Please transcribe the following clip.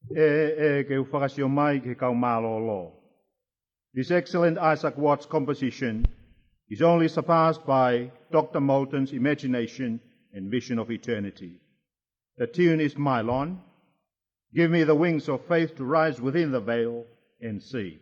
ke whakasio mai ke kaumālolo. This excellent Isaac Watts composition is only surpassed by Dr. Moulton's imagination and vision of eternity. The tune is Mylon. Give me the wings of faith to rise within the veil and see.